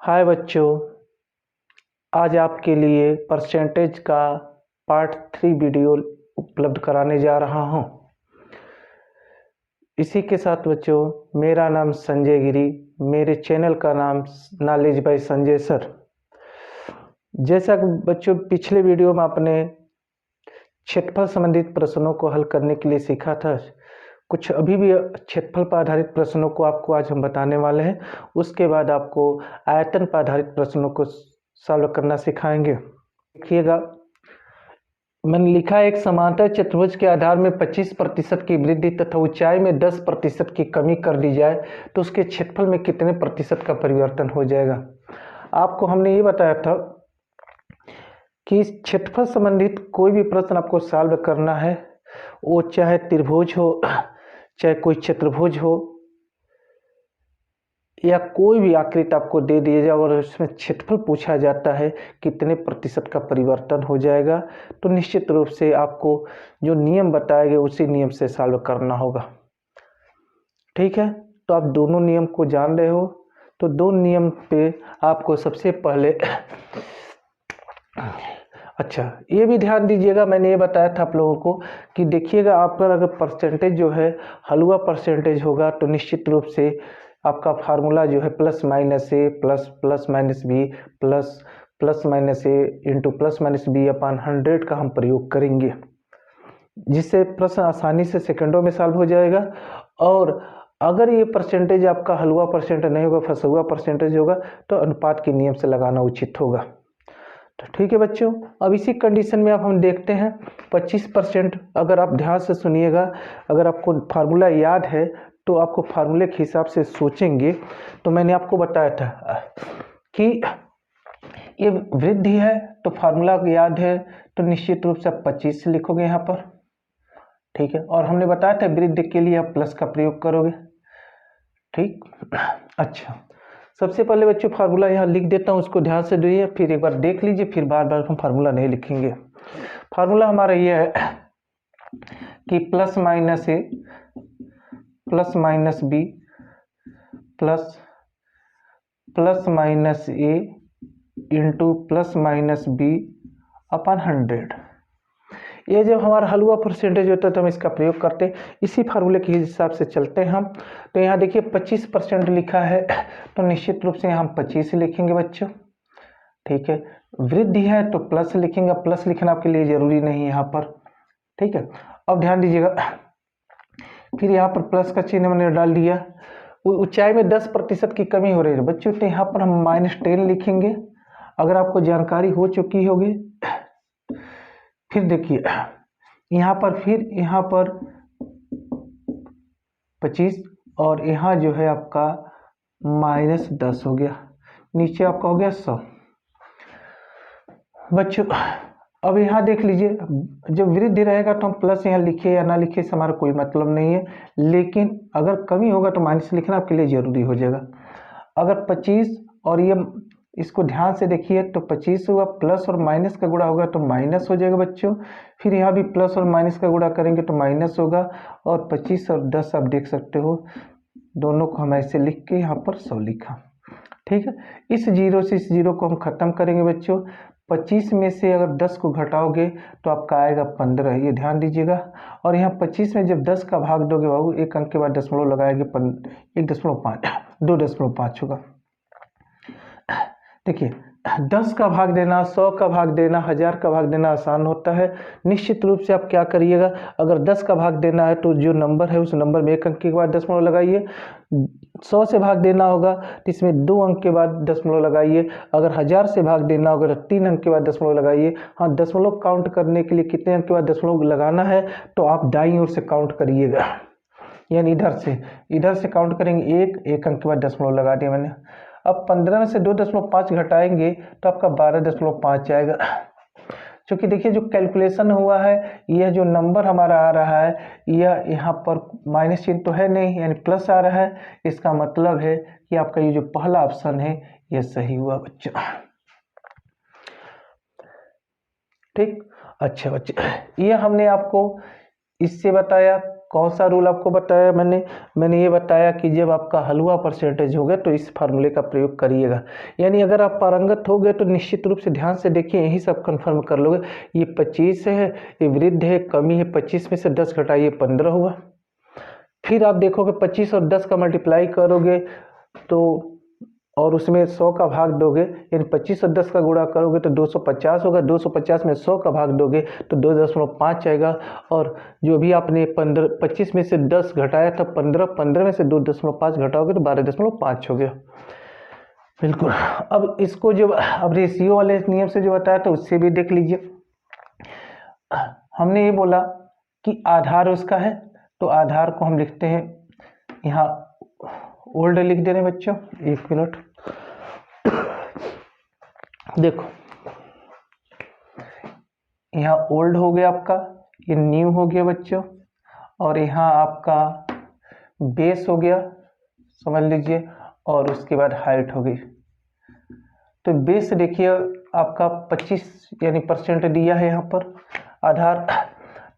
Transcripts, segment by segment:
हाय बच्चों, आज आपके लिए परसेंटेज का पार्ट 3 वीडियो उपलब्ध कराने जा रहा हूं। इसी के साथ बच्चों, मेरा नाम संजय गिरी, मेरे चैनल का नाम नॉलेज बाय संजय सर। जैसा कि बच्चों पिछले वीडियो में आपने क्षेत्रफल संबंधित प्रश्नों को हल करने के लिए सीखा था, कुछ अभी भी क्षेत्रफल पर आधारित प्रश्नों को आपको आज हम बताने वाले हैं। उसके बाद आपको आयतन पर आधारित प्रश्नों को सॉल्व करना सिखाएंगे। देखिएगा, मैंने लिखा है एक समांतर चतुर्भुज के आधार में 25% की वृद्धि तथा ऊंचाई में 10% की कमी कर दी जाए तो उसके क्षेत्रफल में कितने प्रतिशत का परिवर्तन हो जाएगा। आपको हमने ये बताया था कि इस क्षेत्रफल संबंधित कोई भी प्रश्न आपको सॉल्व करना है, वो चाहे त्रिभुज हो, चाहे कोई चतुर्भुज हो, या कोई भी आकृति आपको दे दिया जाए और उसमें क्षेत्रफल पूछा जाता है कितने प्रतिशत का परिवर्तन हो जाएगा, तो निश्चित रूप से आपको जो नियम बताए गए उसी नियम से सॉल्व करना होगा। ठीक है, तो आप दोनों नियम को जान रहे हो। तो दो नियम पे आपको सबसे पहले अच्छा ये भी ध्यान दीजिएगा, मैंने ये बताया था आप लोगों को कि देखिएगा, आपका अगर परसेंटेज जो है हलवा परसेंटेज होगा तो निश्चित रूप से आपका फार्मूला जो है plus minus a plus minus b plus minus a into plus minus b upon 100 का हम प्रयोग करेंगे, जिससे प्रश्न आसानी से सेकंडों में सॉल्व हो जाएगा। और अगर ये परसेंटेज आपका हलवा परसेंटेज नहीं होगा, फंसा हुआ परसेंटेज होगा, तो अनुपात के नियम से लगाना उचित होगा। तो ठीक है बच्चों, अब इसी कंडीशन में अब हम देखते हैं 25%। अगर आप ध्यान से सुनिएगा, अगर आपको फार्मूला याद है तो आपको फार्मूले के हिसाब से सोचेंगे। तो मैंने आपको बताया था कि ये वृद्धि है तो फार्मूला याद है, तो निश्चित रूप से आप 25 लिखोगे यहाँ पर। ठीक है, और हमने बताया था वृद्धि के लिए आप प्लस का प्रयोग करोगे। ठीक, अच्छा सबसे पहले बच्चों फार्मूला यहाँ लिख देता हूँ, उसको ध्यान से देखिए, फिर एक बार देख लीजिए, फिर बार बार हम फार्मूला नहीं लिखेंगे। फार्मूला हमारा ये है कि plus minus a plus minus b plus minus a into plus minus b upon 100। ये जब हमारा हलवा परसेंटेज होता है तो हम इसका प्रयोग करते हैं। इसी फार्मूले के हिसाब से चलते हैं हम। तो यहाँ देखिए 25% लिखा है, तो निश्चित रूप से यहाँ हम 25 लिखेंगे बच्चों। ठीक है, वृद्धि है तो प्लस लिखेंगे, प्लस लिखना आपके लिए जरूरी नहीं है यहाँ पर। ठीक है, अब ध्यान दीजिएगा, फिर यहाँ पर प्लस का चिन्ह मैंने डाल दिया। ऊंचाई में 10% की कमी हो रही है बच्चों, तो यहाँ पर हम -10 लिखेंगे। अगर आपको जानकारी हो चुकी होगी, फिर देखिए यहाँ पर 25 और यहाँ जो है आपका -10 हो गया, नीचे आपका हो गया 100 बच्चों। अब यहाँ देख लीजिए, जब वृद्धि रहेगा तो हम प्लस यहाँ लिखे या ना लिखे इससे हमारा कोई मतलब नहीं है, लेकिन अगर कमी होगा तो माइनस लिखना आपके लिए जरूरी हो जाएगा। अगर 25 और ये इसको ध्यान से देखिए, तो 25 हुआ, प्लस और माइनस का गुणा होगा तो माइनस हो जाएगा बच्चों। फिर यहाँ भी प्लस और माइनस का गुणा करेंगे तो माइनस होगा, और 25 और 10 आप देख सकते हो, दोनों को हम ऐसे लिख के यहाँ पर 100 लिखा। ठीक है, इस जीरो से इस जीरो को हम खत्म करेंगे बच्चों। 25 में से अगर 10 को घटाओगे तो आपका आएगा 15, ये ध्यान दीजिएगा। और यहाँ 25 में जब 10 का भाग दोगे बाबू, एक अंक के बाद दशमलव लगाएंगे, 1.5 2.5 होगा। देखिए 10 का भाग देना, 100 का भाग देना, 1000 का भाग देना आसान होता है। निश्चित रूप से आप क्या करिएगा, अगर 10 का भाग देना है तो जो नंबर है उस नंबर में एक अंक के बाद दशमलव लगाइए। 100 से भाग देना होगा तो इसमें 2 अंक के बाद दशमलव लगाइए। अगर 1000 से भाग देना होगा तो 3 अंक के बाद दशमलव लगाइए। हाँ, दशमलव काउंट करने के लिए कितने अंक के बाद दशमलव लगाना है तो आप दाईं ओर से काउंट करिएगा, यानी इधर से काउंट करेंगे, एक अंक के बाद दशमलव लगा दिया मैंने। अब 15 में से 2.5 घटाएंगे तो आपका 12.5 आएगा। क्योंकि देखिए जो कैलकुलेशन हुआ है, यह जो नंबर हमारा आ रहा है, यह यहाँ पर माइनस चिन्ह तो है नहीं, यानी प्लस आ रहा है। इसका मतलब है कि आपका ये जो पहला ऑप्शन है यह सही हुआ बच्चों। ठीक, अच्छा बच्चे, यह हमने आपको इससे बताया कौन सा रूल आपको बताया मैंने ये बताया कि जब आपका हलवा परसेंटेज होगा तो इस फार्मूले का प्रयोग करिएगा। यानी अगर आप पारंगत हो गए तो निश्चित रूप से ध्यान से देखिए, यही सब कंफर्म कर लोगे। ये 25 है, ये वृद्ध है, कमी है, 25 में से 10 घटाइए 15 हुआ। फिर आप देखोगे 25 और 10 का मल्टीप्लाई करोगे तो और उसमें 100 का भाग दोगे, यानी 25 और 10 का गुणा करोगे तो 250 होगा। 250 में 100 का भाग दोगे तो 2.5 आएगा। और जो भी आपने 25 में से 10 घटाया था 15 में से 2.5 घटाओगे तो 12.5 हो गया। बिल्कुल। अब इसको जो अब रेशियो वाले नियम से जो बताया था उससे भी देख लीजिए। हमने ये बोला कि आधार उसका है, तो आधार को हम लिखते हैं यहाँ ओल्ड लिख दे रहे हैं बच्चों, 1 मिनट। देखो यहाँ ओल्ड हो गया आपका, ये न्यू हो गया बच्चों, और यहाँ आपका बेस हो गया, समझ लीजिए, और उसके बाद हाइट हो गई। तो बेस देखिए आपका 25 यानी परसेंट दिया है यहाँ पर आधार।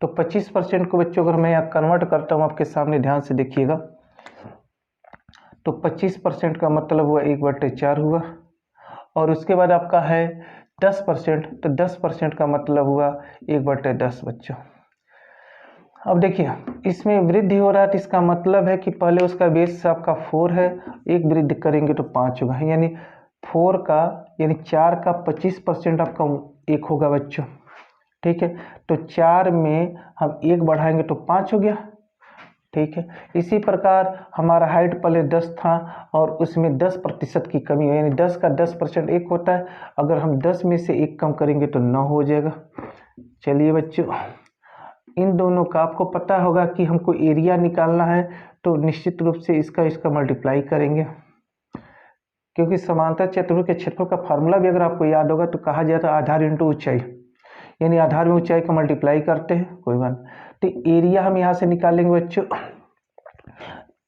तो 25% को बच्चों अगर मैं यहाँ कन्वर्ट करता हूँ आपके सामने, ध्यान से देखिएगा, तो 25% का मतलब हुआ 1/4 हुआ। और उसके बाद आपका है 10%, तो 10% का मतलब हुआ 1/10 बच्चों। अब देखिए इसमें वृद्धि हो रहा है, तो इसका मतलब है कि पहले उसका बेस आपका 4 है, एक वृद्धि करेंगे तो 5 होगा, यानी 4 का यानी 4 का 25% आपका 1 होगा बच्चों। ठीक है, तो 4 में हम 1 बढ़ाएंगे तो 5 हो गया। ठीक है, इसी प्रकार हमारा हाइट पहले 10 था और उसमें 10% की कमी है, यानी 10 का 10% 1 होता है। अगर हम 10 में से 1 कम करेंगे तो 9 हो जाएगा। चलिए बच्चों, इन दोनों का आपको पता होगा कि हमको एरिया निकालना है, तो निश्चित रूप से इसका मल्टीप्लाई करेंगे, क्योंकि समांतर चतुर्भुज के क्षेत्रफल का फार्मूला भी अगर आपको याद होगा तो कहा जाता है आधार इंटू ऊंचाई, यानी आधार में ऊंचाई का मल्टीप्लाई करते हैं। कोई बात, तो एरिया हम यहाँ से निकालेंगे बच्चों।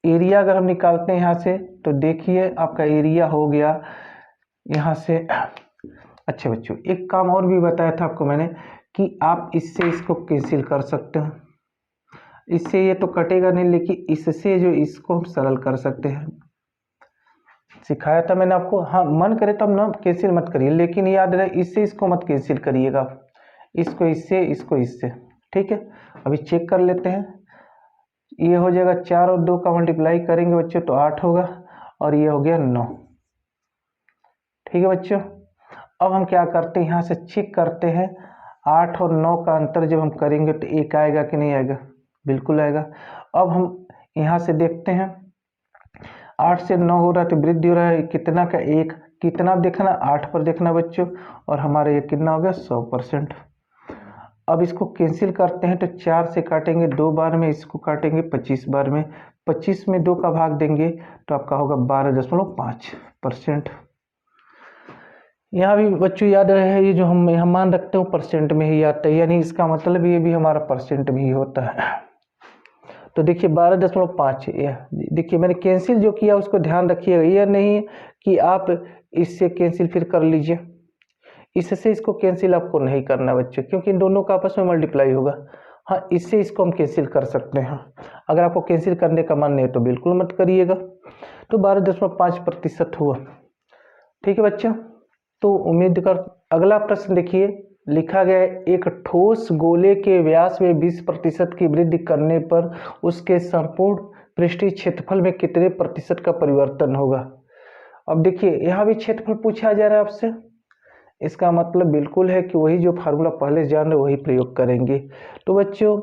एरिया अगर हम निकालते हैं यहाँ से तो देखिए आपका एरिया हो गया यहाँ से। अच्छा बच्चों, एक काम और भी बताया था आपको मैंने कि आप इससे इसको कैंसिल कर सकते हो। इससे ये तो कटेगा नहीं, लेकिन इससे जो इसको हम सरल कर सकते हैं, सिखाया था मैंने आपको। हाँ, मन करे तब ना कैंसिल मत करिए, लेकिन याद रहे इससे इसको मत कैंसिल करिएगा, इसको इससे, इसको इससे। ठीक है, अभी चेक कर लेते हैं। ये हो जाएगा 4 और 2 का मल्टीप्लाई करेंगे बच्चों तो 8 होगा, और ये हो गया 9। ठीक है बच्चों, अब हम क्या करते हैं, यहाँ से चेक करते हैं 8 और 9 का अंतर जब हम करेंगे तो 1 आएगा कि नहीं आएगा, बिल्कुल आएगा। अब हम यहाँ से देखते हैं 8 से 9 हो रहा है तो वृद्धि हो रहा है, कितना का 1, कितना देखना 8 पर देखना बच्चों, और हमारा ये कितना हो गया 100%। अब इसको कैंसिल करते हैं तो 4 से काटेंगे 2 बार में, इसको काटेंगे 25 बार में, 25 में 2 का भाग देंगे तो आपका होगा 12.5%। यहाँ भी बच्चों याद रहे, ये जो हम यहाँ मान रखते हो परसेंट में ही आता है, यानी इसका मतलब ये भी हमारा परसेंट में ही होता है। तो देखिए 12.5, देखिए मैंने कैंसिल जो किया उसको ध्यान रखिएगा, यह नहीं कि आप इससे कैंसिल फिर कर लीजिए, इससे इसको कैंसिल आपको नहीं करना बच्चों, क्योंकि इन दोनों का आपस में मल्टीप्लाई होगा। हाँ, इससे इसको हम कैंसिल कर सकते हैं, अगर आपको कैंसिल करने का मन नहीं तो बिल्कुल मत करिएगा। तो 12.5% हुआ। ठीक है बच्चों, तो उम्मीद कर अगला प्रश्न देखिए, लिखा गया है एक ठोस गोले के व्यास में 20% की वृद्धि करने पर उसके संपूर्ण पृष्ठीय क्षेत्रफल में कितने प्रतिशत का परिवर्तन होगा। अब देखिए यहाँ भी क्षेत्रफल पूछा जा रहा है आपसे, इसका मतलब बिल्कुल है कि वही जो फार्मूला पहले जान रहे वही प्रयोग करेंगे। तो बच्चों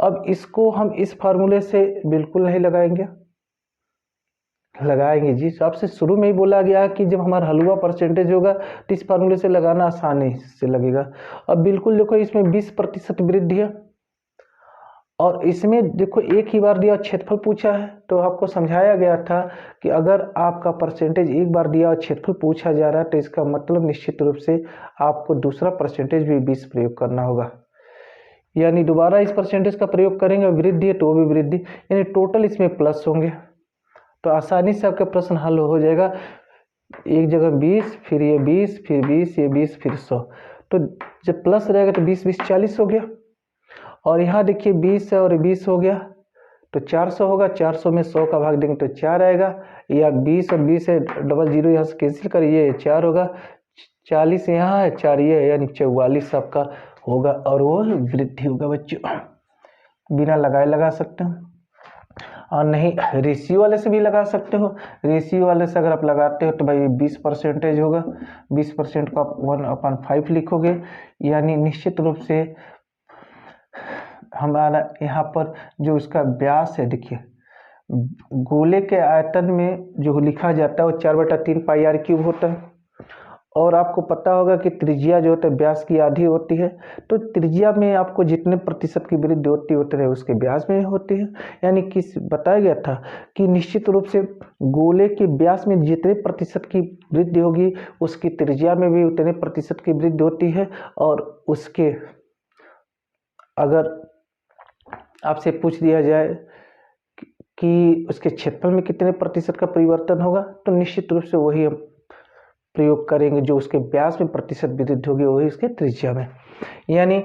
अब इसको हम इस फार्मूले से बिल्कुल नहीं लगाएंगे जी, तो आपसे शुरू में ही बोला गया कि जब हमारा हलवा परसेंटेज होगा तो इस फार्मूले से लगाना आसानी से लगेगा। अब बिल्कुल देखो इसमें 20% वृद्धि है, और इसमें देखो एक ही बार दिया क्षेत्रफल पूछा है, तो आपको समझाया गया था कि अगर आपका परसेंटेज एक बार दिया और क्षेत्रफल पूछा जा रहा है तो इसका मतलब निश्चित रूप से आपको दूसरा परसेंटेज भी 20 प्रयोग करना होगा, यानी दोबारा इस परसेंटेज का प्रयोग करेंगे, वृद्धि है तो वो भी वृद्धि, यानी टोटल इसमें प्लस होंगे, तो आसानी से आपका प्रश्न हल हो जाएगा। एक जगह 20, फिर ये 20, फिर 20, ये 20, फिर 100, तो जब प्लस रहेगा तो 20 20 40 हो गया। और यहाँ देखिए 20 है और 20 हो गया, तो 400 होगा। 400 में 100 का भाग देंगे तो 4 आएगा, या 20 और 20 है, डबल जीरो यहाँ से कैंसिल करिए, 4 होगा। 40 यहाँ है, 4 ये है, यानी 44 आपका होगा, और वो वृद्धि होगा बच्चों। बिना लगाए लगा सकते हो, और नहीं रेशियो वाले से भी लगा सकते हो। रेशियो वाले से अगर आप लगाते हो तो भाई 20% होगा। 20% को आप 1/5 लिखोगे, यानी निश्चित रूप से हमारा यहाँ पर जो उसका व्यास है, देखिए गोले के आयतन में जो लिखा जाता है वो 4/3 पाई आर क्यूब होता है, और आपको पता होगा कि त्रिज्या जो होता है व्यास की आधी होती है, तो त्रिज्या में आपको जितने प्रतिशत की वृद्धि होती है उतने उसके व्यास में होती है। यानी किस बताया गया था कि निश्चित रूप से गोले के व्यास में जितने प्रतिशत की वृद्धि होगी उसकी त्रिज्या में भी उतने प्रतिशत की वृद्धि होती है, और उसके अगर आपसे पूछ दिया जाए कि उसके क्षेत्रफल में कितने प्रतिशत का परिवर्तन होगा, तो निश्चित रूप से वही हम प्रयोग करेंगे, जो उसके व्यास में प्रतिशत वृद्धि होगी वही उसके त्रिज्या में। यानी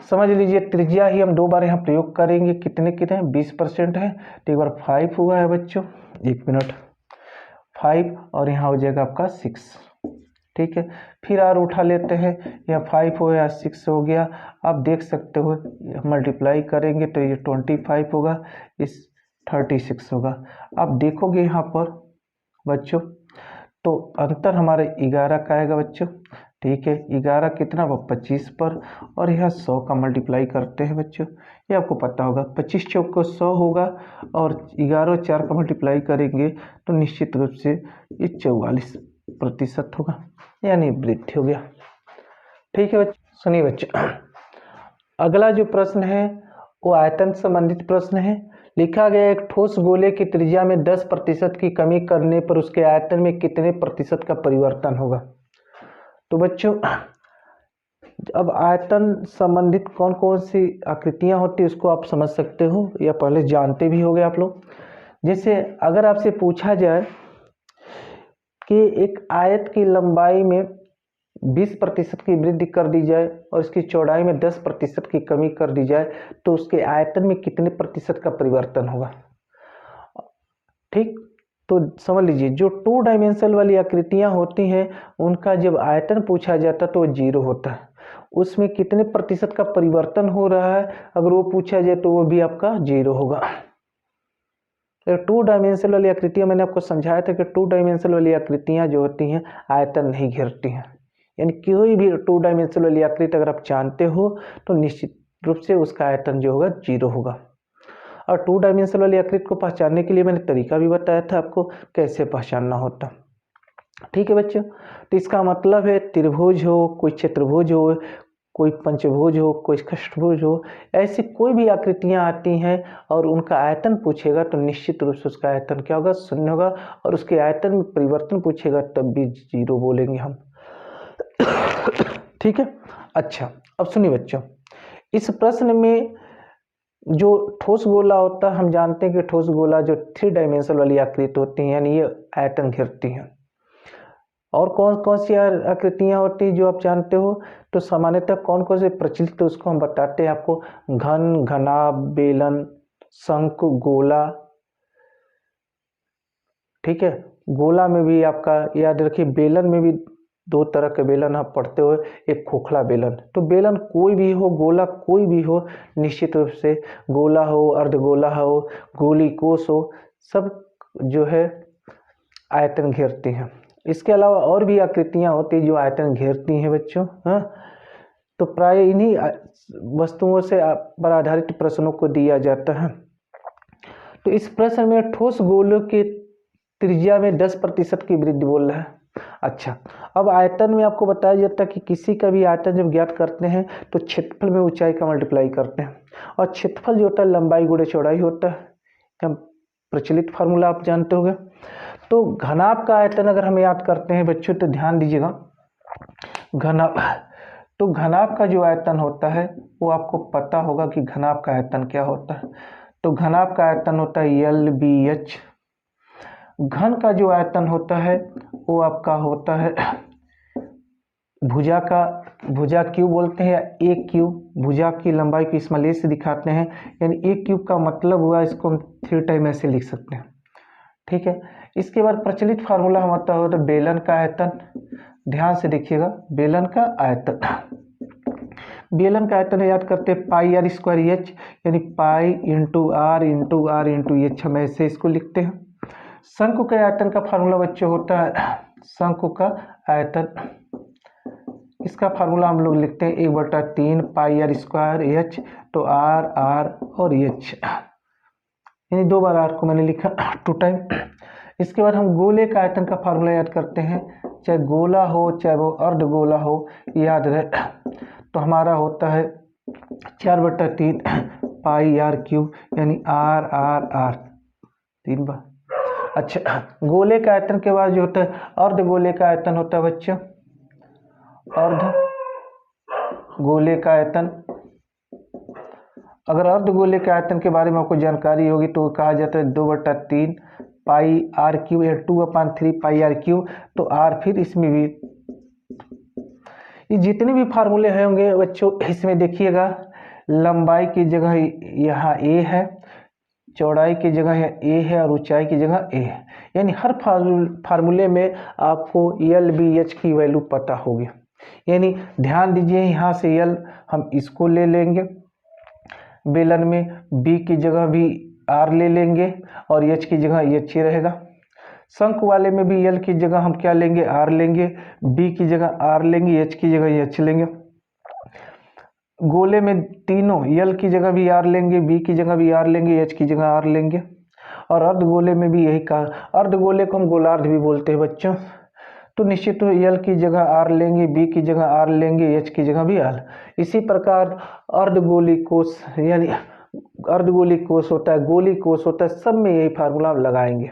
समझ लीजिए त्रिज्या ही हम 2 बार यहाँ प्रयोग करेंगे। कितने कितने 20% है, तो एक बार 5 हुआ है बच्चों, 1 मिनट 5, और यहाँ हो जाएगा आपका 6, ठीक है। फिर आर उठा लेते हैं, यहाँ 5 हो या 6 हो गया। आप देख सकते हो मल्टीप्लाई करेंगे तो ये 25 होगा, इस 36 होगा। आप देखोगे यहाँ पर बच्चों तो अंतर हमारे 11 का आएगा बच्चों, ठीक है। 11 कितना वो 25 पर, और यहाँ 100 का मल्टीप्लाई करते हैं बच्चों, ये आपको पता होगा 25 चौक को 100 होगा, और 11 और 4 का मल्टीप्लाई करेंगे तो निश्चित रूप से ये 44% होगा, यानी वृद्धि हो गया, ठीक है बच्चों। सुनिए बच्चों, अगला जो प्रश्न है वो आयतन संबंधित प्रश्न है। लिखा गया एक ठोस गोले की त्रिज्या में 10% की कमी करने पर उसके आयतन में कितने प्रतिशत का परिवर्तन होगा। तो बच्चों अब आयतन संबंधित कौन कौन सी आकृतियां होती है उसको आप समझ सकते हो, या पहले जानते भी होंगे आप लोग। जैसे अगर आपसे पूछा जाए कि एक आयत की लंबाई में 20% की वृद्धि कर दी जाए और इसकी चौड़ाई में 10% की कमी कर दी जाए, तो उसके आयतन में कितने प्रतिशत का परिवर्तन होगा, ठीक। तो समझ लीजिए जो 2 डायमेंशनल वाली आकृतियां होती हैं उनका जब आयतन पूछा जाता है तो वो 0 होता है, उसमें कितने प्रतिशत का परिवर्तन हो रहा है अगर वो पूछा जाए तो वो भी आपका 0 होगा। 2 डायमेंशनल वाली आकृतियां मैंने आपको समझाया था कि 2 डायमेंशनल वाली आकृतियां जो होती हैं आयतन नहीं घेरती हैं, यानी कोई भी 2 डायमेंशनल वाली आकृति अगर आप जानते हो तो निश्चित रूप से उसका आयतन जो होगा 0 होगा। और 2 डायमेंशनल वाली आकृति को पहचानने के लिए मैंने तरीका भी बताया था आपको कैसे पहचानना होता, ठीक है बच्चों। तो इसका मतलब है त्रिभुज हो, कोई चतुर्भुज हो, कोई पंचभुज हो, कोई षष्ठभुज हो, ऐसी कोई भी आकृतियां आती हैं और उनका आयतन पूछेगा तो निश्चित रूप से उसका आयतन क्या होगा 0 होगा, और उसके आयतन में परिवर्तन पूछेगा तब भी 0 बोलेंगे हम, ठीक है। अच्छा अब सुनिए बच्चों, इस प्रश्न में जो ठोस गोला होता है हम जानते हैं कि ठोस गोला जो 3 डायमेंशनल वाली आकृति होती हैं यानी ये आयतन घेरती हैं। और कौन कौन सी आकृतियां होती हैं जो आप जानते हो, तो सामान्यतः कौन कौन से प्रचलित तो उसको हम बताते हैं आपको, घन, घनाभ, बेलन, शंख, गोला, ठीक है। गोला में भी आपका याद रखिए, बेलन में भी 2 तरह के बेलन आप पढ़ते हो, एक खोखला बेलन, तो बेलन कोई भी हो, गोला कोई भी हो, निश्चित रूप से गोला हो, अर्धगोला हो, गोली कोस हो, सब जो है आयतन घेरती हैं। इसके अलावा और भी आकृतियां होती हैं जो आयतन घेरती हैं बच्चों, हाँ। तो प्राय इन्हीं वस्तुओं से पर आधारित प्रश्नों को दिया जाता है। तो इस प्रश्न में ठोस गोलों की त्रिज्या में 10% की वृद्धि बोल रहा है। अच्छा अब आयतन में आपको बताया जाता है कि किसी का भी आयतन जब ज्ञात करते हैं तो क्षेत्रफल में ऊंचाई का मल्टीप्लाई करते हैं, और क्षेत्रफल जो होता है लंबाई गुणे चौड़ाई होता है, प्रचलित फार्मूला आप जानते होंगे। तो घनाभ का आयतन अगर हम याद करते हैं बच्चों तो ध्यान दीजिएगा, घनाभ, तो घनाभ का जो आयतन होता है वो आपको पता होगा कि घनाभ का आयतन क्या होता है। तो घनाभ का आयतन होता है LBH। घन का जो आयतन होता है वो आपका होता है भुजा क्यूब बोलते हैं, या ए क्यूब, भुजा की लंबाई को स्मॉल ए से दिखाते हैं, यानी ए क्यूब का मतलब हुआ, इसको हम 3 टाइम ऐसे लिख सकते हैं। ठीक है, इसके बाद प्रचलित फार्मूला हमारा होता है बेलन का आयतन। ध्यान से देखिएगा, बेलन का आयतन, बेलन का आयतन याद करते हैं पाई आर स्क्वायर एच, यानी पाई इंटू आर एच, हम ऐसे इसको लिखते हैं। शंकु के आयतन का फार्मूला बच्चों होता है, शंकु का आयतन, इसका फार्मूला हम लोग लिखते हैं 1/3 पाई आर स्क्वायर एच, तो आर और एच, यानी 2 बार आर को मैंने लिखा 2 टाइम। इसके बाद हम गोले का आयतन का फार्मूला याद करते हैं, चाहे गोला हो चाहे वो अर्धगोला हो, याद रहे, तो हमारा होता है 4/3 पाई आर क्यूब, यानी आर 3 बार। अच्छा, गोले का आयतन के बाद जो होता है अर्धगोले का आयतन होता है बच्चों, अर्धगोले का आयतन। अगर अर्धगोले के आयतन के बारे में आपको जानकारी होगी तो कहा जाता है 2/3 पाई आर क्यूब, या 2/3 पाई आर क्यूब, तो आर फिर इसमें भी, ये जितने भी फार्मूले होंगे बच्चों, इसमें देखिएगा लंबाई की जगह यहाँ ए है, चौड़ाई की जगह ए है, और ऊंचाई की जगह ए है, यानी हर फार्मूले में आपको एल बी एच की वैल्यू पता होगी। यानी ध्यान दीजिए, यहाँ से एल हम इसको ले लेंगे बेलन में, बी की जगह भी आर ले लेंगे, और एच की जगह एच ही रहेगा। शंकु वाले में भी एल की जगह हम क्या लेंगे, आर लेंगे, बी की जगह आर लेंगे, एच की जगह एच लेंगे। गोले में तीनों एल की जगह भी आर लेंगे, बी की जगह भी आर लेंगे, एच की जगह आर लेंगे। और अर्धगोले में भी यही कहा, अर्धगोले को हम गोलार्ध भी बोलते हैं बच्चों, तो निश्चित रूप एल की जगह आर लेंगे, बी की जगह आर लेंगे, एच की जगह भी आर। इसी प्रकार अर्धगोली कोष, यानी अर्धगोली कोष होता है, गोली कोष होता है, सब में यही फार्मूला लगाएंगे।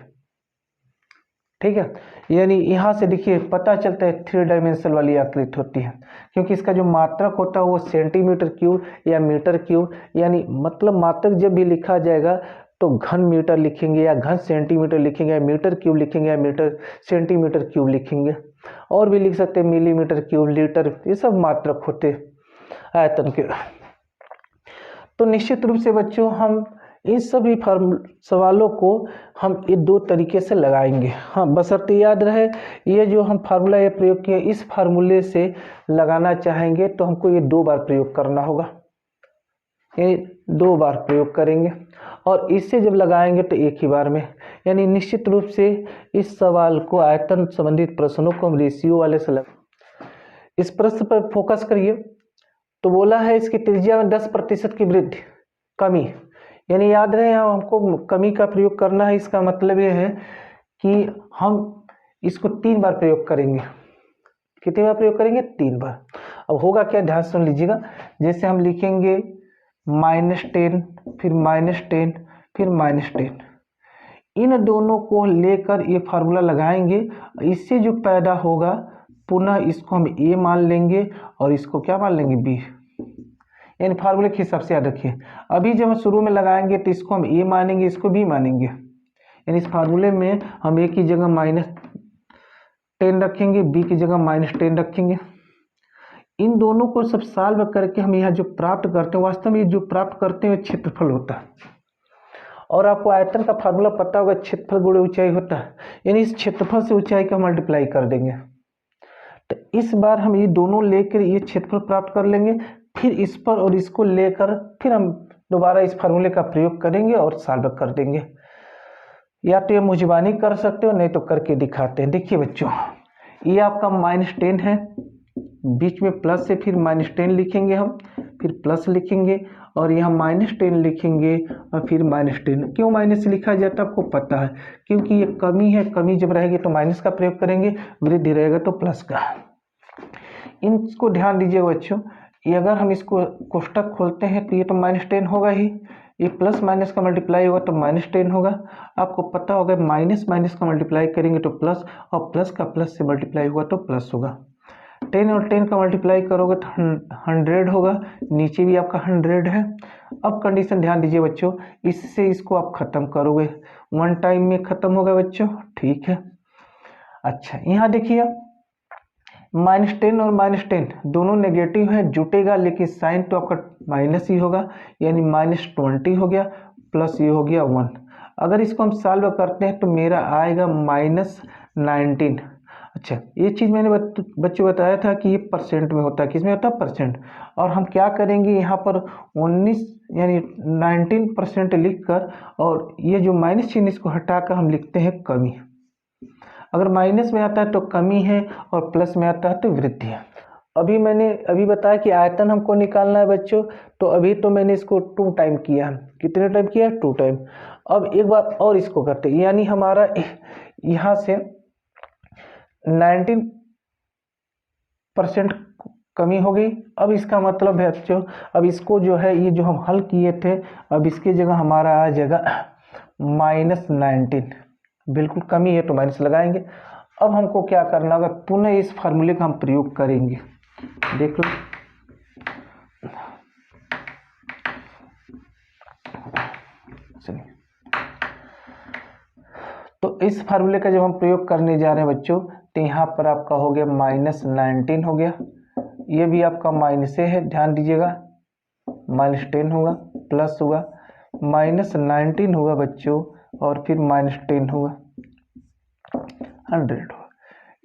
ठीक है, यानी यहाँ से देखिए पता चलता है 3 डायमेंशनल वाली आकृति होती है, क्योंकि इसका जो मात्रक होता है वो सेंटीमीटर क्यूब या मीटर क्यूब, यानी मतलब मात्रक जब भी लिखा जाएगा तो घन मीटर लिखेंगे, या घन सेंटीमीटर लिखेंगे, या मीटर क्यूब लिखेंगे, या मीटर सेंटीमीटर क्यूब लिखेंगे, और भी लिख सकते हैं मिलीमीटर क्यूब, लीटर, ये सब मात्रक होते आयतन के। तो निश्चित रूप से बच्चों हम इन सभी सवालों को हम ये 2 तरीके से लगाएंगे। हाँ, बशर्ते याद रहे, ये जो हम फार्मूला ये प्रयोग किए, इस फार्मूले से लगाना चाहेंगे तो हमको ये 2 बार प्रयोग करना होगा, ये 2 बार प्रयोग करेंगे, और इससे जब लगाएंगे तो एक ही बार में। यानी निश्चित रूप से इस सवाल को, आयतन संबंधित प्रश्नों को हम रेशियो वाले से इस प्रश्न पर फोकस करिए। तो बोला है इसकी त्रिज्या में 10% की वृद्धि, कमी, यानी याद रहे हमको कमी का प्रयोग करना है। इसका मतलब ये है कि हम इसको 3 बार प्रयोग करेंगे। कितनी बार प्रयोग करेंगे? 3 बार। अब होगा क्या, ध्यान सुन लीजिएगा। जैसे हम लिखेंगे -10, फिर -10, फिर -10, इन दोनों को लेकर ये फार्मूला लगाएंगे। इससे जो पैदा होगा पुनः इसको हम ए मान लेंगे और इसको क्या मान लेंगे, बी। यानी फार्मूले के हिसाब से याद रखिए। अभी जब हम शुरू में लगाएंगे तो इसको हम ए मानेंगे, इसको बी मानेंगे। यानी इस फार्मूले में हम ए की जगह -10 रखेंगे, बी की जगह -10 रखेंगे। इन दोनों को सब सॉल्व करके हम यहाँ जो प्राप्त करते हैं, वास्तव में जो प्राप्त करते हैं क्षेत्रफल होता है। और आपको आयतन का फार्मूला पता होगा, क्षेत्रफल गुणे ऊंचाई होता है। यानी इस क्षेत्रफल से ऊंचाई का मल्टीप्लाई कर देंगे। तो इस बार हम ये दोनों लेकर ये क्षेत्रफल प्राप्त कर लेंगे, फिर इस पर और इसको लेकर फिर हम दोबारा इस फार्मूले का प्रयोग करेंगे और सॉल्व कर देंगे। या तो ये मुजबानी कर सकते हो, नहीं तो करके दिखाते हैं। देखिए बच्चों, ये आपका -10 है, बीच में प्लस से फिर -10 लिखेंगे हम, फिर प्लस लिखेंगे और यहाँ -10 लिखेंगे और फिर -10। क्यों माइनस लिखा जाता है आपको पता है, क्योंकि ये कमी है। कमी जब रहेगी तो माइनस का प्रयोग करेंगे, वृद्धि रहेगा तो प्लस का। इनको ध्यान दीजिए बच्चों, ये अगर हम इसको कोष्टक खोलते हैं तो ये तो -10 होगा ही, ये प्लस माइनस का मल्टीप्लाई होगा तो -10 होगा। आपको पता होगा माइनस माइनस का मल्टीप्लाई करेंगे तो प्लस, और प्लस का प्लस से मल्टीप्लाई हुआ तो प्लस होगा। 10 और 10 का मल्टीप्लाई करोगे तो 100 होगा, नीचे भी आपका 100 है। अब कंडीशन ध्यान दीजिए बच्चों, इससे इसको आप खत्म करोगे, 1 टाइम में खत्म होगा बच्चों, ठीक है। अच्छा, यहाँ देखिए -10 और -10 दोनों नेगेटिव है, जुटेगा, लेकिन साइन तो आपका माइनस ही होगा, यानी -20 हो गया, प्लस ये हो गया 1। अगर इसको हम सॉल्व करते हैं तो मेरा आएगा -19। अच्छा, ये चीज़ मैंने बच्चों बताया था कि ये परसेंट में होता है, किस में होता है, परसेंट। और हम क्या करेंगे यहाँ पर 19 यानी 19% लिख कर, और ये जो माइनस चिन्ह इसको हटाकर हम लिखते हैं कमी। अगर माइनस में आता है तो कमी है, और प्लस में आता है तो वृद्धि है। अभी बताया कि आयतन हमको निकालना है बच्चों, तो अभी तो मैंने इसको 2 टाइम किया। कितने टाइम किया, 2 टाइम। अब एक बार और इसको करते हैं, यानी हमारा यहाँ से 19% कमी हो गई। अब इसका मतलब है बच्चों, अब इसको जो है, ये जो हम हल किए थे, अब इसकी जगह हमारा आ जाएगा -19। बिल्कुल कमी है तो माइनस लगाएंगे। अब हमको क्या करना होगा, पुनः इस फार्मूले का हम प्रयोग करेंगे। देख लो, तो इस फार्मूले का जब हम प्रयोग करने जा रहे हैं बच्चों, तो यहाँ पर आपका हो गया -19 हो गया, ये भी आपका माइनस है, ध्यान दीजिएगा, -10 होगा, प्लस हुआ, -19 होगा बच्चों, और फिर -10 होगा, 100 होगा।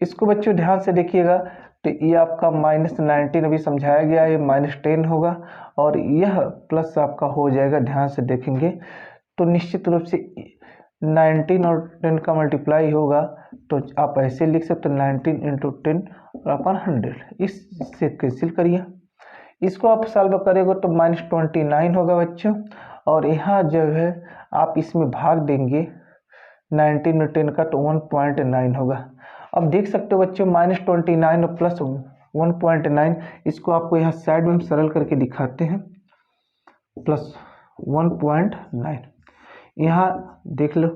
इसको बच्चों ध्यान से देखिएगा, तो ये आपका -19 अभी समझाया गया है, -10 होगा, और यह प्लस आपका हो जाएगा। ध्यान से देखेंगे तो निश्चित रूप से 19 और 10 का मल्टीप्लाई होगा, तो आप ऐसे लिख सकते हो 19 × 10 और अपन 100, इससे कैंसिल करिए। इसको आप सॉल्व करेंगे तो -29 होगा बच्चों, और यहाँ जो है आप इसमें भाग देंगे 19 में 10 का, तो 1.9 होगा। अब देख सकते हो बच्चों, -29 और प्लस 1.9, इसको आपको यहाँ साइड में हम सरल करके दिखाते हैं, प्लस 1.9। यहाँ देख लो,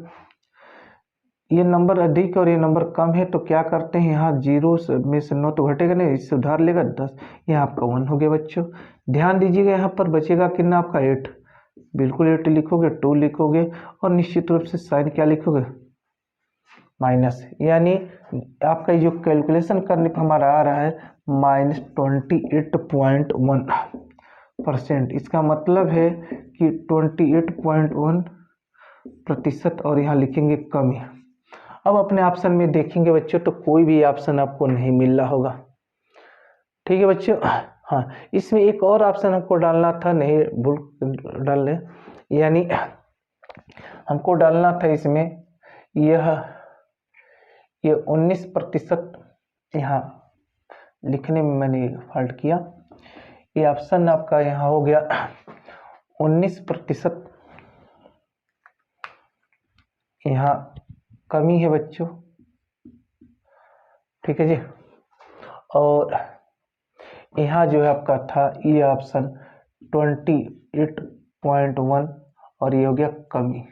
ये नंबर अधिक और ये नंबर कम है, तो क्या करते हैं, यहाँ 0 में से 9 तो घटेगा नहीं, इससे उधार लेगा 10, यहाँ आपका 1 हो गया बच्चों। ध्यान दीजिएगा, यहाँ पर बचेगा कितना आपका 8, बिल्कुल 8 लिखोगे, 2 लिखोगे, और निश्चित रूप से साइन क्या लिखोगे, माइनस, यानी आपका जो कैलकुलेशन करने पर हमारा आ रहा है -28.1%। इसका मतलब है कि 28.1%, और यहाँ लिखेंगे कमी। अब अपने ऑप्शन में देखेंगे बच्चों, तो कोई भी ऑप्शन आपको नहीं मिल रहा होगा, ठीक है बच्चों। हाँ, इसमें एक और ऑप्शन हमको डालना था, नहीं भूल डालने, यानी हमको डालना था इसमें ये 19%, यहाँ लिखने में मैंने फॉल्ट किया। ये ऑप्शन आपका यहाँ हो गया 19%, यहाँ कमी है बच्चों, ठीक है जी। और यहाँ जो है आपका था ये ऑप्शन 28.1, और ये हो गया कमी।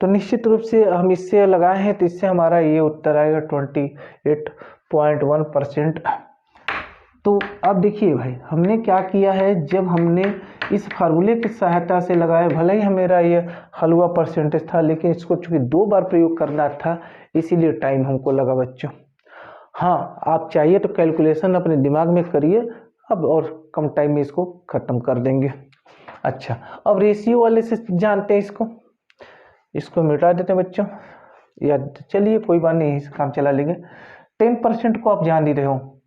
तो निश्चित रूप से हम इससे लगाए हैं, तो इससे हमारा ये उत्तर आएगा 28.1%। तो अब देखिए भाई, हमने क्या किया है, जब हमने इस फार्मूले की सहायता से लगाया, भले ही मेरा ये हलवा परसेंटेज था, लेकिन इसको चूंकि 2 बार प्रयोग करना था, इसीलिए टाइम हमको लगा बच्चों। हाँ, आप चाहिए तो कैलकुलेशन अपने दिमाग में करिए, अब और कम टाइम में इसको ख़त्म कर देंगे। अच्छा, अब रेशियो वाले से जानते हैं, इसको मिटा देते हैं बच्चों, या चलिए कोई बात नहीं, इस काम चला लेंगे। 10% को आप जान ही रहे हो,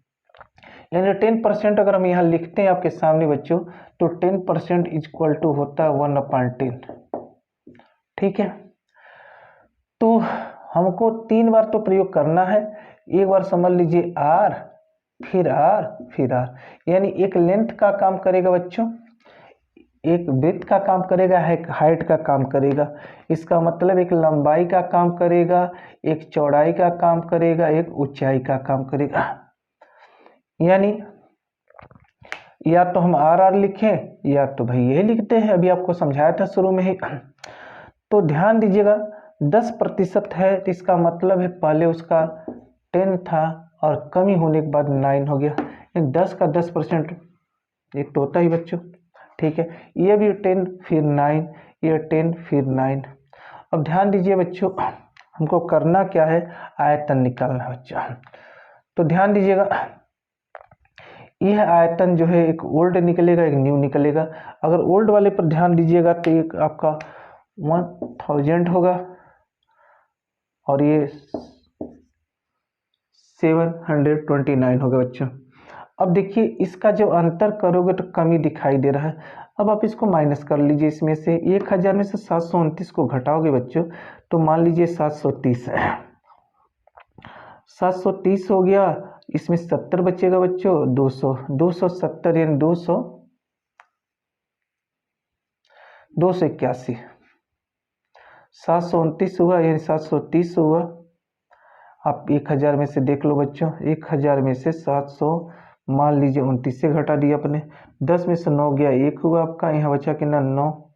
यानी 10% अगर हम यहाँ लिखते हैं आपके सामने बच्चों, तो 10% इक्वल टू होता है 1/10, ठीक है। तो हमको 3 बार तो प्रयोग करना है, एक बार समझ लीजिए R, फिर R, फिर R, यानी एक लेंथ का काम करेगा बच्चों, एक ब्रेथ का काम करेगा, एक हाइट का काम करेगा। इसका मतलब एक लंबाई का काम करेगा, एक चौड़ाई का काम करेगा, एक ऊंचाई का काम करेगा। यानी या तो हम RR लिखें, या तो भाई यही लिखते हैं, अभी आपको समझाया था शुरू में ही। तो ध्यान दीजिएगा, 10% है, तो इसका मतलब है पहले उसका 10 था, और कमी होने के बाद 9 हो गया। 10 का 10% एक तो होता ही बच्चों, ठीक है। ये भी 10 फिर 9, ये 10 फिर 9। अब ध्यान दीजिए बच्चों, हमको करना क्या है, आयतन निकालना है बच्चों। तो ध्यान दीजिएगा, यह आयतन जो है एक ओल्ड निकलेगा, एक न्यू निकलेगा। अगर ओल्ड वाले पर ध्यान दीजिएगा तो एक आपका 1000 होगा और ये 729 होगा बच्चों। अब देखिए इसका जब अंतर करोगे तो कमी दिखाई दे रहा है। अब आप इसको माइनस कर लीजिए, इसमें से 1000 में से 729 को घटाओगे बच्चों तो मान लीजिए 730 है। 730 हो गया, इसमें 70 बचेगा बच्चों, 270 यानी 281। 729 हुआ यानी 730 हुआ। आप 1000 में से देख लो बच्चों, 1000 में से 700 मान लीजिए 29 से घटा दिया अपने, 10 में से 9 गया 1 हुआ आपका, यहाँ बचा कितना 9,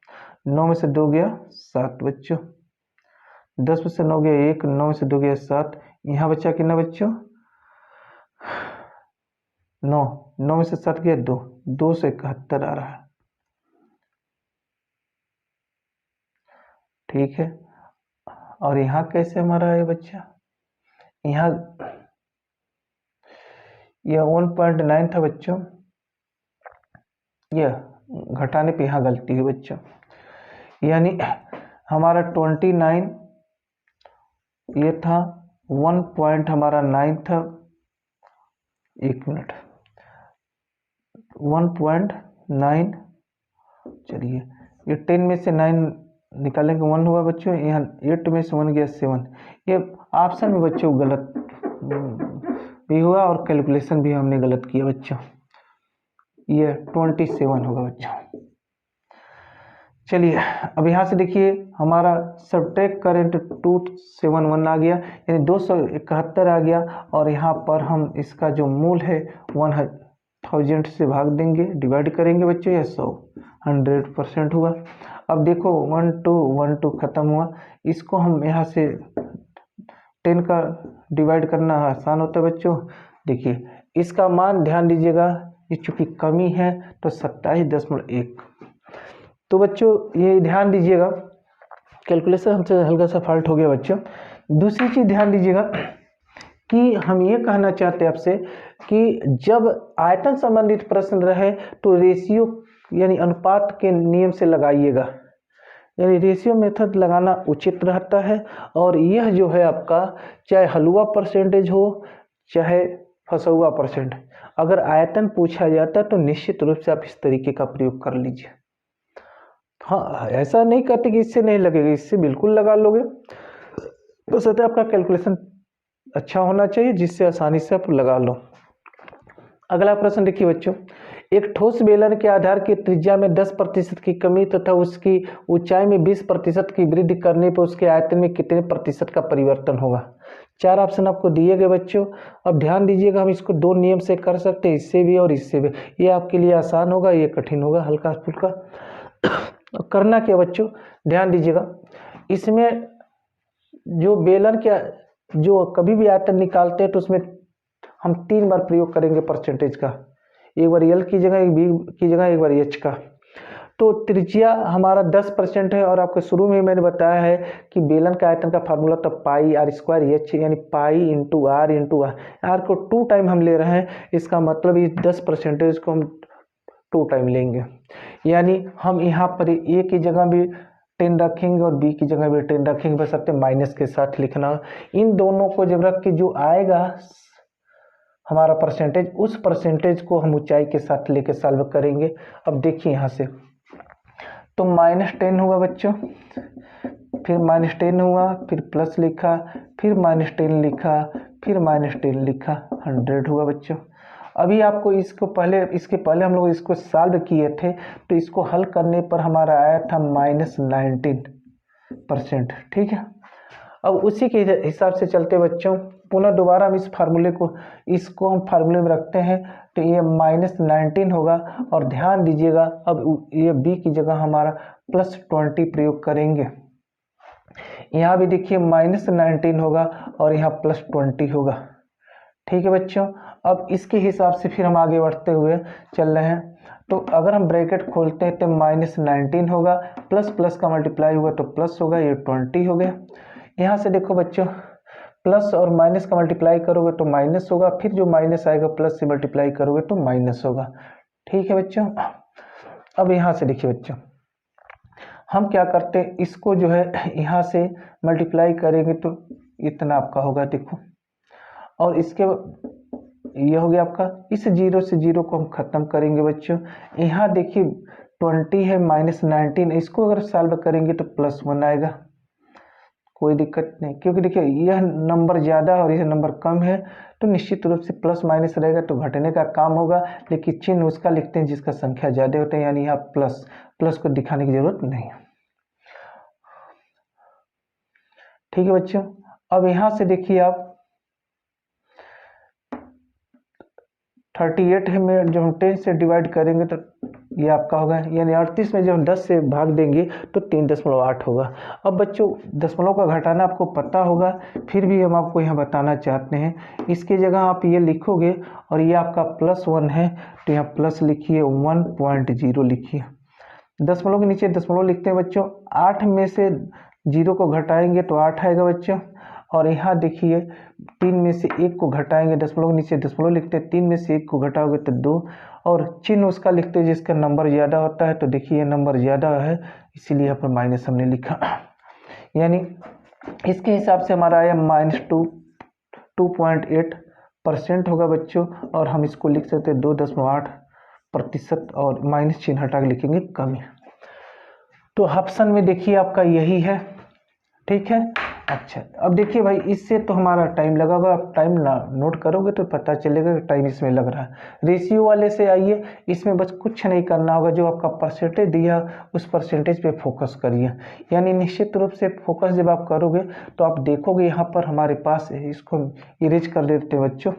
9 में से 2 गया 7 बच्चों, 10 में से 9 गया 1, 9 में से 2 गया 7, यहाँ बचा कितना बच्चों 9, 9 में से 7 गया 2, 271 आ रहा है। ठीक है, और यहाँ कैसे हमारा है बच्चा, यहाँ यह 1.9 था बच्चों, यह घटाने पे यहाँ गलती है बच्चों, यानी हमारा 29 ये था 1 पॉइंट हमारा 9 था, 1 मिनट 1.9, चलिए ये 10 में से 9 निकालेंगे 1 हुआ बच्चों, यहाँ 8 में से 1 गया 7। ये ऑप्शन में बच्चों गलत भी हुआ और कैलकुलेशन भी हमने गलत किया बच्चों, ये 27 होगा बच्चों। चलिए अब यहाँ से देखिए हमारा सब्ट्रैक्ट करेंट 271 आ गया, यानी 271 आ गया, और यहाँ पर हम इसका जो मूल है 1000 से भाग देंगे, डिवाइड करेंगे बच्चों, यह 100% हुआ। अब देखो 1 2 खत्म हुआ, इसको हम यहाँ से 10 का डिवाइड करना आसान होता है बच्चों। देखिए इसका मान ध्यान दीजिएगा, ये चूंकि कमी है तो 27.1। तो बच्चों ये ध्यान दीजिएगा, कैलकुलेशन हमसे हल्का सा फॉल्ट हो गया बच्चों। दूसरी चीज़ ध्यान दीजिएगा कि हम ये कहना चाहते हैं आपसे कि जब आयतन संबंधित प्रश्न रहे तो रेशियो यानी अनुपात के नियम से लगाइएगा, यानी रेशियो मेथड लगाना उचित रहता है। और यह जो है आपका चाहे हलवा परसेंटेज हो चाहे फंसुआ परसेंट, अगर आयतन पूछा जाता है तो निश्चित रूप से आप इस तरीके का प्रयोग कर लीजिए। हाँ, ऐसा नहीं कहते कि इससे नहीं लगेगा, इससे बिल्कुल लगा लोगे, तो सतह आपका कैलकुलेशन अच्छा होना चाहिए जिससे आसानी से आप लगा लो। अगला प्रश्न देखिए बच्चों, एक ठोस बेलन के आधार की त्रिज्या में 10% की कमी तथा उसकी ऊंचाई में 20% की वृद्धि करने पर उसके आयतन में कितने प्रतिशत का परिवर्तन होगा। 4 ऑप्शन आपको दिए गए बच्चों। अब ध्यान दीजिएगा, हम इसको 2 नियम से कर सकते हैं, इससे भी और इससे भी। ये आपके लिए आसान होगा, ये कठिन होगा, हल्का फुल्का। करना क्या बच्चों, ध्यान दीजिएगा, इसमें जो बेलन के जो कभी भी आयतन निकालते हैं तो उसमें हम 3 बार प्रयोग करेंगे परसेंटेज का, एक बार एल की जगह, एक बी की जगह, एक बार एच का। तो त्रिज्या हमारा 10% है, और आपको शुरू में मैंने बताया है कि बेलन का आयतन का फार्मूला तो पाई आर स्क्वायर एच, यानी पाई इंटू आर आर को 2 टाइम हम ले रहे हैं, इसका मतलब इस 10% को हम 2 टाइम लेंगे, यानी हम यहाँ पर ए की जगह भी 10 रखेंगे और बी की जगह भी 10 रखेंगे, बस सकते माइनस के साथ लिखना। इन दोनों को जब रख के जो आएगा हमारा परसेंटेज, उस परसेंटेज को हम ऊंचाई के साथ लेके सॉल्व करेंगे। अब देखिए यहाँ से तो -10 हुआ बच्चों, फिर -10 हुआ, फिर प्लस लिखा, फिर -10 लिखा, फिर -10 लिखा, 100 हुआ बच्चों। अभी आपको इसके पहले हम लोग इसको सॉल्व किए थे, तो इसको हल करने पर हमारा आया था -19%। ठीक है, अब उसी के हिसाब से चलते बच्चों, पुनः दोबारा हम इस फार्मूले को इसको हम फार्मूले में रखते हैं, तो ये -19 होगा। और ध्यान दीजिएगा, अब ये b की जगह हमारा +20 प्रयोग करेंगे। यहाँ भी देखिए -19 होगा और यहाँ +20 होगा। ठीक है बच्चों, अब इसके हिसाब से फिर हम आगे बढ़ते हुए चल रहे हैं। तो अगर हम ब्रैकेट खोलते हैं तो -19 होगा, प्लस प्लस का मल्टीप्लाई हुआ तो प्लस होगा, ये 20 हो गया। यहाँ से देखो बच्चों प्लस और माइनस का मल्टीप्लाई करोगे तो माइनस होगा, फिर जो माइनस आएगा प्लस से मल्टीप्लाई करोगे तो माइनस होगा। ठीक है बच्चों। अब यहाँ से देखिए बच्चों, हम क्या करते हैं, इसको जो है यहाँ से मल्टीप्लाई करेंगे तो इतना आपका होगा, देखो। और इसके ये हो गया आपका, इस जीरो से जीरो को हम खत्म करेंगे बच्चों। यहाँ देखिए 20 है माइनस 19, इसको अगर सॉल्व करेंगे तो +1 आएगा, कोई दिक्कत नहीं, क्योंकि देखिए यह नंबर ज़्यादा और यह नंबर कम है तो निश्चित रूप से प्लस माइनस रहेगा तो घटने का काम होगा, लेकिन चिन्ह उसका लिखते हैं जिसका संख्या ज़्यादा होता है, यानी यहाँ प्लस, प्लस को दिखाने की जरूरत नहीं। ठीक है बच्चों। अब यहाँ से देखिए आप 38 है में जब हम 10 से डिवाइड करेंगे तो ये आपका होगा, यानी 38 में जब हम 10 से भाग देंगे तो 3.8 होगा। अब बच्चों दशमलव का घटाना आपको पता होगा, फिर भी हम आपको यहाँ बताना चाहते हैं। इसकी जगह आप ये लिखोगे और ये आपका +1 है तो यहाँ प्लस लिखिए, 1.0 लिखिए। दशमलव के नीचे दशमलव लिखते हैं बच्चों। 8 में से 0 को घटाएंगे तो 8 आएगा बच्चों। और यहाँ देखिए 3 में से 1 को घटाएंगे, दशमलव के नीचे दशमलव लिखते हैं, 3 में से 1 को घटाओगे तो 2, और चिन्ह उसका लिखते हैं जिसका नंबर ज़्यादा होता है। तो देखिए नंबर ज़्यादा है इसीलिए यहाँ पर माइनस हमने लिखा, यानी इसके हिसाब से हमारा आया -2.8% होगा बच्चों। और हम इसको लिख सकते हैं 2.8% और माइनस चिन्ह हटा के लिखेंगे कमी। तो ऑप्शन में देखिए आपका यही है। ठीक है। अच्छा अब देखिए भाई, इससे तो हमारा टाइम लगा होगा, आप टाइम नोट करोगे तो पता चलेगा कि टाइम इसमें लग रहा है। रेशियो वाले से आइए, इसमें बस कुछ नहीं करना होगा, जो आपका परसेंटेज दिया उस परसेंटेज पे फोकस करिए। यानी निश्चित रूप से फोकस जब आप करोगे तो आप देखोगे यहाँ पर हमारे पास है, इसको इरेज कर देते हैं बच्चों।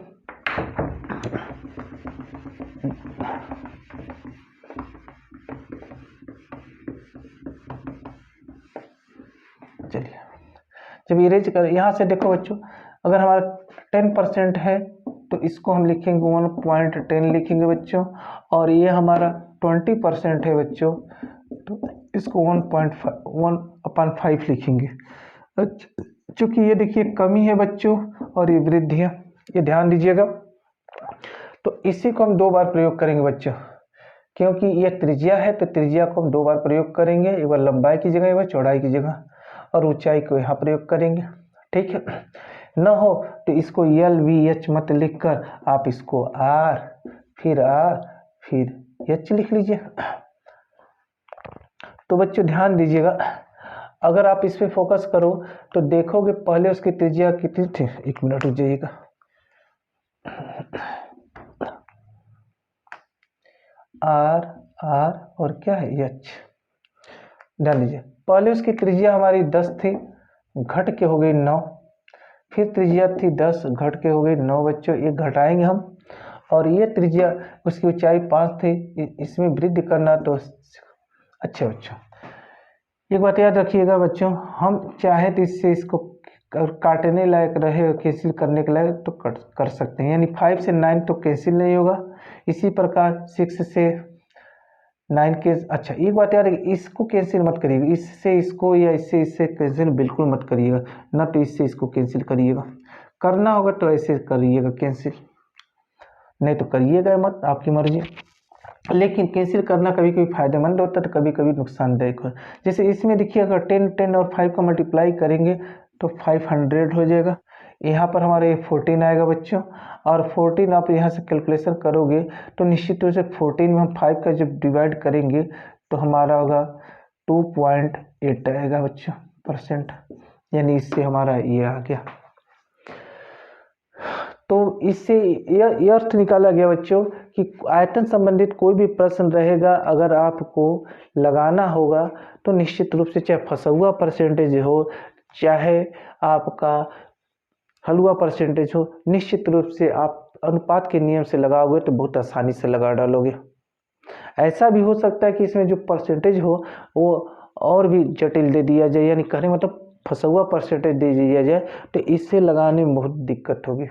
चलिए जब इरेज कर, यहाँ से देखो बच्चों, अगर हमारा 10% है तो इसको हम लिखेंगे 1.10 लिखेंगे बच्चों। और ये हमारा 20% है बच्चों तो इसको 1.5 लिखेंगे। अच्छा, चूँकि ये देखिए कमी है बच्चों और ये वृद्धि है, ये ध्यान दीजिएगा। तो इसी को हम 2 बार प्रयोग करेंगे बच्चों, क्योंकि ये त्रिज्या है तो त्रिज्या को हम 2 बार प्रयोग करेंगे, एक बार लंबाई की जगह एक बार चौड़ाई की जगह, और ऊंचाई को यहाँ प्रयोग करेंगे। ठीक है। न हो तो इसको LVH मत लिखकर आप इसको R फिर H लिख लीजिए। तो बच्चों ध्यान दीजिएगा, अगर आप इस पे फोकस करो तो देखोगे पहले उसकी त्रिज्या कितनी थी, 1 मिनट रुक जाइएगा। R और क्या है H। ध्यान दीजिए, पहले उसकी त्रिज्या हमारी 10 थी, घट के हो गई 9, फिर त्रिज्या थी 10 घट के हो गई 9 बच्चों, ये घटाएंगे हम। और ये त्रिज्या उसकी ऊंचाई 5 थी, इसमें वृद्धि करना तो अच्छा बच्चों एक बात याद रखिएगा बच्चों, हम चाहे तो इससे इसको काटने लायक रहे, कैंसिल करने के लायक तो कर सकते हैं, यानी 5 से 9 तो कैंसिल नहीं होगा। इसी प्रकार 6 से 9 के, अच्छा एक बात यार, इसको कैंसिल मत करिएगा, इससे इसको या इससे कैंसिल बिल्कुल मत करिएगा, ना तो इससे इसको कैंसिल करिएगा। करना होगा तो ऐसे करिएगा कैंसिल, नहीं तो करिएगा मत, आपकी मर्जी। लेकिन कैंसिल करना कभी कभी फायदेमंद होता है तो कभी कभी नुकसानदायक हो। जैसे इसमें देखिए अगर 10 और 5 का मल्टीप्लाई करेंगे तो 500 हो जाएगा। यहाँ पर हमारे 14 आएगा बच्चों, और 14 आप यहाँ से कैलकुलेशन करोगे तो निश्चित रूप से 14 में हम 5 का जब डिवाइड करेंगे तो हमारा होगा 2.8 आएगा बच्चों %, यानी इससे हमारा ये आ गया। तो इससे यह अर्थ निकाला गया बच्चों कि आयतन संबंधित कोई भी प्रश्न रहेगा, अगर आपको लगाना होगा तो निश्चित रूप से चाहे फंसा हुआ परसेंटेज हो चाहे आपका हलवा परसेंटेज हो, निश्चित रूप से आप अनुपात के नियम से लगाओगे तो बहुत आसानी से लगा डालोगे। ऐसा भी हो सकता है कि इसमें जो परसेंटेज हो वो और भी जटिल दे दिया जाए, यानी कहने मतलब फंसा हुआ परसेंटेज दे दिया जाए, तो इससे लगाने में बहुत दिक्कत होगी।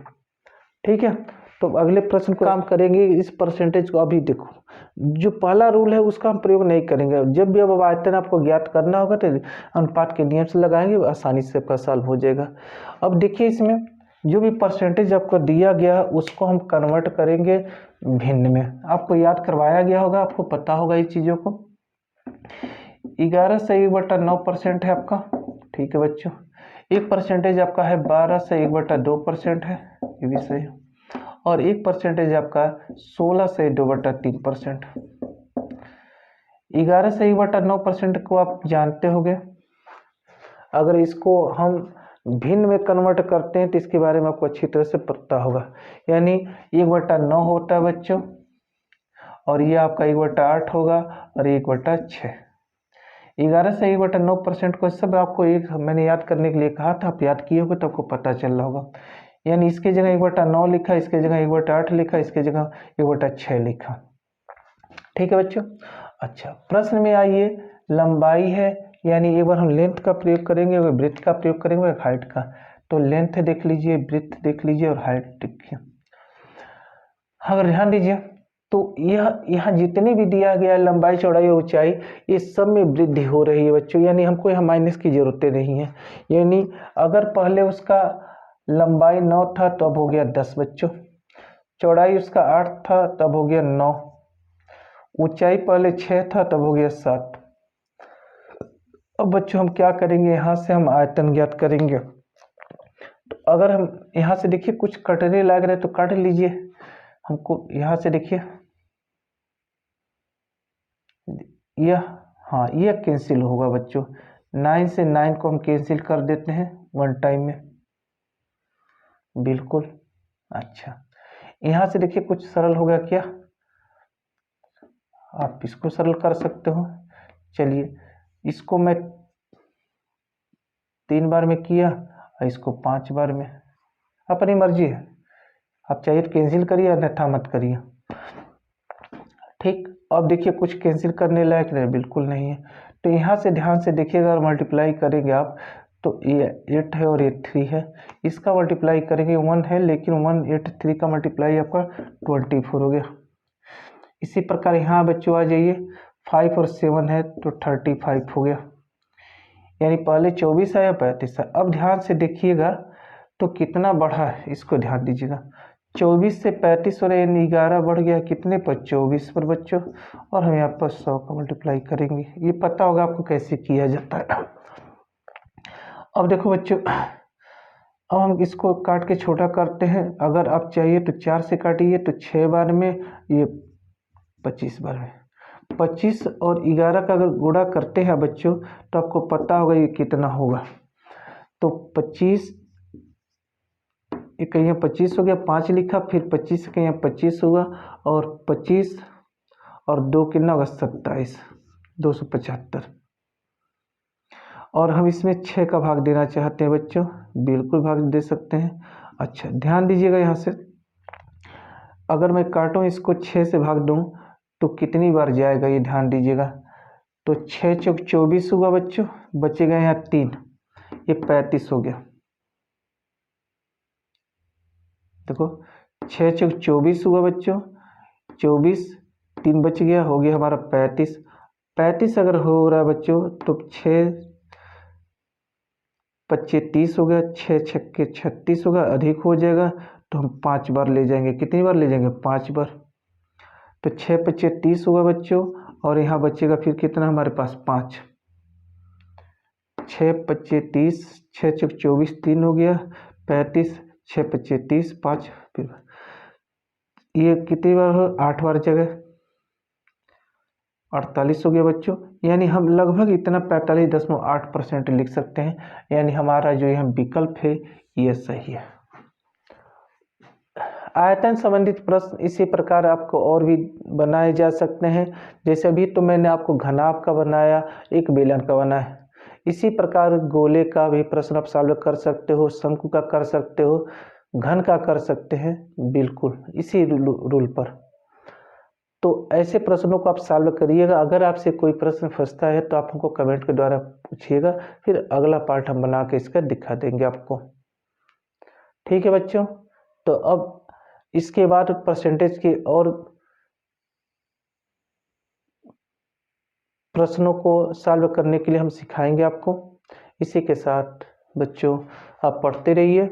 ठीक है। तो अगले प्रश्न को काम करेंगे इस परसेंटेज को। अभी देखो जो पहला रूल है उसका हम प्रयोग नहीं करेंगे। जब भी अब आयतन आपको ज्ञात करना होगा तो अनुपात के नियम से लगाएंगे, आसानी से आपका सॉल्व हो जाएगा। अब देखिए इसमें जो भी परसेंटेज आपको दिया गया उसको हम कन्वर्ट करेंगे भिन्न में। आपको याद करवाया गया होगा, आपको पता होगा इस चीज़ों को। 11 से 1/9% है आपका, ठीक है बच्चों। एक परसेंटेज आपका है 12 से 1/2% है, ये भी सही है। और एक परसेंटेज आपका 16 से 2/3%। 11 से 1/9% को आप जानते होंगे। अगर इसको हम भिन्न में कन्वर्ट करते हैं तो इसके बारे में आपको अच्छी तरह से पता होगा। यानी 1/9 होता है बच्चों, और ये आपका 1/8 होगा और 1/6। 11 से 1/9% को सब आपको एक मैंने याद करने के लिए कहा था, आप याद किए होगे तो आपको पता चल रहा होगा। यानी इसके जगह 1/9 लिखा, इसके जगह 1/8 लिखा, इसके जगह 1/6 लिखा, ठीक है बच्चों। अच्छा, प्रश्न में आइए, लंबाई है, यानी एक बार हम लेंथ का प्रयोग करेंगे, एक ब्रेथ का प्रयोग करेंगे, एक हाइट का। तो लेंथ देख लीजिए, ब्रेथ देख लीजिए और हाइट देखिए। अगर ध्यान दीजिए तो यह यहाँ जितने भी दिया गया है लंबाई, चौड़ाई और ऊंचाई, ये सब में वृद्धि हो रही है बच्चों। यानी हमको यहाँ माइनस की जरूरत नहीं है। यानी अगर पहले उसका लंबाई 9 था तो अब हो गया 10 बच्चों, चौड़ाई उसका 8 था तब हो गया 9, ऊंचाई पहले 6 था तब हो गया 7। अब बच्चों हम क्या करेंगे, यहाँ से हम आयतन ज्ञात करेंगे। तो अगर हम यहाँ से देखिए कुछ कटने लग रहे तो काट लीजिए। हमको यहाँ से देखिए यह, हाँ यह कैंसिल होगा बच्चों। 9 से 9 को हम कैंसिल कर देते हैं वन टाइम में, बिल्कुल। अच्छा, यहाँ से देखिए कुछ सरल हो गया क्या, आप इसको सरल कर सकते हो। चलिए इसको मैं 3 बार में किया और इसको 5 बार में, अपनी मर्जी है, आप चाहिए तो कैंसिल करिए अन्यथा मत करिए, ठीक। अब देखिए कुछ कैंसिल करने लायक नहीं, बिल्कुल नहीं है। तो यहाँ से ध्यान से देखिएगा और मल्टीप्लाई करेंगे आप तो ये 8 है और ये 3 है, इसका मल्टीप्लाई करेंगे 1 है, लेकिन 183 का मल्टीप्लाई आपका 24 हो गया। इसी प्रकार यहाँ बच्चों आ जाइए, 5 और 7 है तो 35 हो गया। यानी पहले 24 आया 35 है। अब ध्यान से देखिएगा तो कितना बढ़ा है, इसको ध्यान दीजिएगा। 24 से 35 और 11 बढ़ गया कितने पर, 24 पर बच्चों। और हम यहाँ पर 100 का मल्टीप्लाई करेंगे, ये पता होगा आपको कैसे किया जाता है। अब देखो बच्चों, अब हम इसको काट के छोटा करते हैं। अगर आप चाहिए तो 4 से काटिए तो 6 बार में, ये 25 बार में। 25 और 11 का अगर गुणा करते हैं बच्चों तो आपको पता होगा ये कितना होगा। तो 25 एक यहाँ 25 हो गया, 5 लिखा, फिर 25 के यहाँ 25 हुआ, और 25 और 2 कितना होगा 27, 275। और हम इसमें 6 का भाग देना चाहते हैं बच्चों, बिल्कुल भाग दे सकते हैं। अच्छा ध्यान दीजिएगा, यहाँ से अगर मैं काटूँ इसको 6 से भाग दूँ तो कितनी बार जाएगा, ये ध्यान दीजिएगा। तो 6 चौक 24 हुआ बच्चों, बचेगा यहाँ 3, ये 35 हो गया। देखो 6 चौक 24 हुआ बच्चों, 24, 3 बच गया, हो गया हमारा 35। 35 अगर हो रहा है बच्चों तो 6 25 30 हो गया, 6 छक्के 36 होगा, अधिक हो जाएगा तो हम 5 बार ले जाएंगे। कितनी बार ले जाएंगे, 5 बार। तो 6 25 30 होगा बच्चों, और यहाँ बचेगा फिर कितना हमारे पास 5। 6 25 30, 6 चौक 24 3 हो गया, 35, 6 25 30, 5, फिर ये कितनी बार हो, 8 बार जगह 48 हो गया बच्चों। यानी हम लगभग इतना 45.8% लिख सकते हैं। यानी हमारा जो यह विकल्प है ये सही है। आयतन संबंधित प्रश्न इसी प्रकार आपको और भी बनाए जा सकते हैं। जैसे अभी तो मैंने आपको घनाभ का बनाया, एक बेलन का बनाया, इसी प्रकार गोले का भी प्रश्न आप सॉल्व कर सकते हो, शंकु का कर सकते हो, घन का कर सकते हैं, बिल्कुल इसी रूल पर। तो ऐसे प्रश्नों को आप सॉल्व करिएगा। अगर आपसे कोई प्रश्न फंसता है तो आप हमको कमेंट के द्वारा पूछिएगा, फिर अगला पार्ट हम बना के इसका दिखा देंगे आपको, ठीक है बच्चों। तो अब इसके बाद परसेंटेज के और प्रश्नों को सॉल्व करने के लिए हम सिखाएंगे आपको। इसी के साथ बच्चों आप पढ़ते रहिए।